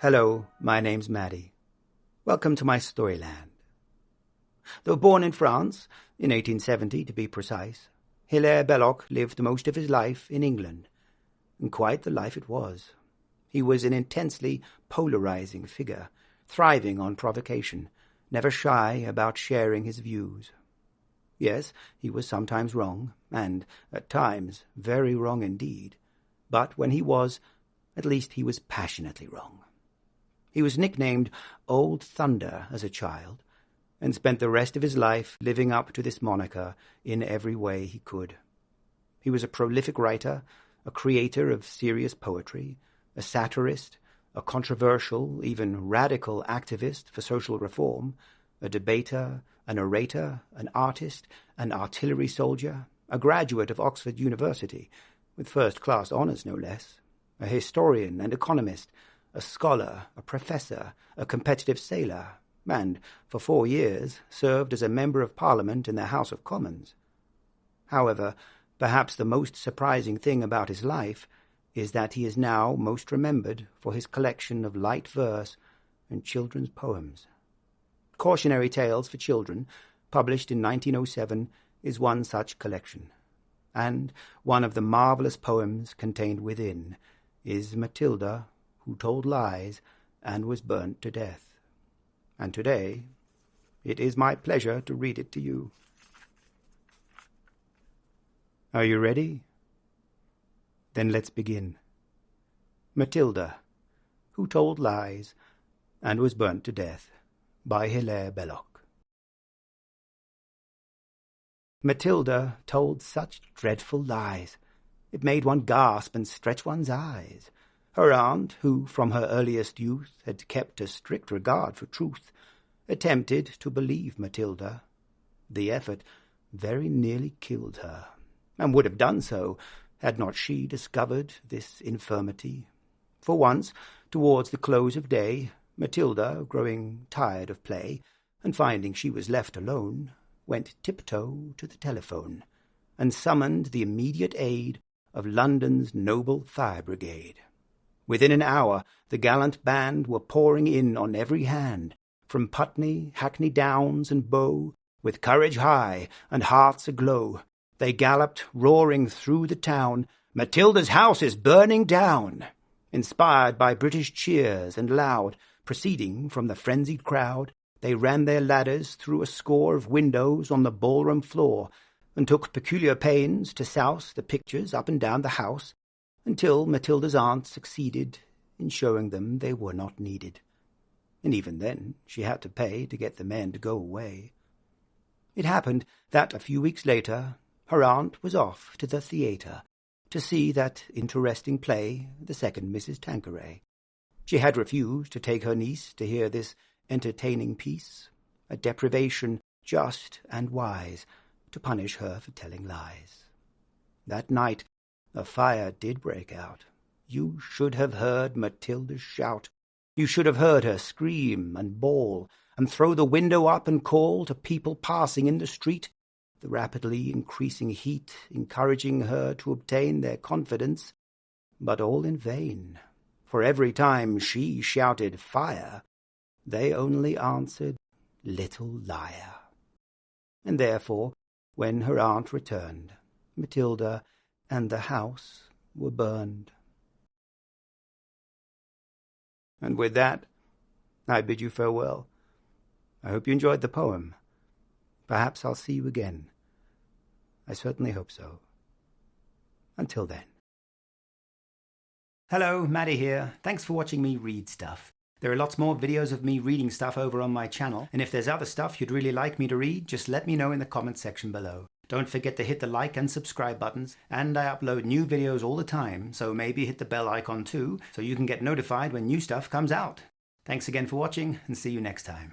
Hello, my name's Mattie. Welcome to my Storyland. Though born in France, in 1870 to be precise, Hilaire Belloc lived most of his life in England, and quite the life it was. He was an intensely polarizing figure, thriving on provocation, never shy about sharing his views. Yes, he was sometimes wrong, and, at times, very wrong indeed, but when he was, at least he was passionately wrong. He was nicknamed Old Thunder as a child, and spent the rest of his life living up to this moniker in every way he could. He was a prolific writer, a creator of serious poetry, a satirist, a controversial, even radical activist for social reform, a debater, an orator, an artist, an artillery soldier, a graduate of Oxford University, with first-class honours no less, a historian and economist, a scholar, a professor, a competitive sailor, and, for 4 years, served as a Member of Parliament in the House of Commons. However, perhaps the most surprising thing about his life is that he is now most remembered for his collection of light verse and children's poems. Cautionary Tales for Children, published in 1907, is one such collection, and one of the marvellous poems contained within is Matilda, who told lies and was burnt to death. And today it is my pleasure to read it to you. Are you ready? Then let's begin. Matilda, who told lies and was burnt to death, by Hilaire Belloc. Matilda told such dreadful lies, it made one gasp and stretch one's eyes. Her aunt, who from her earliest youth had kept a strict regard for truth, attempted to believe Matilda. The effort very nearly killed her, and would have done so had not she discovered this infirmity. For once, towards the close of day, Matilda, growing tired of play, and finding she was left alone, went tiptoe to the telephone, and summoned the immediate aid of London's noble Fire-Brigade. Within an hour the Gallant Band were pouring in on every hand, from Putney, Hackney Downs, and Bow, with courage high and hearts aglow. They galloped, roaring through the town, "Matilda's house is burning down!" Inspired by British cheers and loud, proceeding from the frenzied crowd, they ran their ladders through a score of windows on the ballroom floor, and took peculiar pains to souse the pictures up and down the house, until Matilda's aunt succeeded in showing them they were not needed. And even then she had to pay to get the men to go away. It happened that a few weeks later her aunt was off to the theatre to see that interesting play, The Second Mrs. Tanqueray. She had refused to take her niece to hear this entertaining piece, a deprivation just and wise, to punish her for telling lies. That night a fire did break out. You should have heard Matilda shout. You should have heard her scream and bawl, and throw the window up and call to people passing in the street, the rapidly increasing heat encouraging her to obtain their confidence, but all in vain, for every time she shouted "Fire!" they only answered "Little liar." And therefore, when her aunt returned, Matilda and the house were burned. And with that, I bid you farewell. I hope you enjoyed the poem. Perhaps I'll see you again. I certainly hope so. Until then. Hello, Mattie here. Thanks for watching me read stuff. There are lots more videos of me reading stuff over on my channel, and if there's other stuff you'd really like me to read, just let me know in the comments section below. Don't forget to hit the like and subscribe buttons, and I upload new videos all the time, so maybe hit the bell icon too, so you can get notified when new stuff comes out. Thanks again for watching, and see you next time.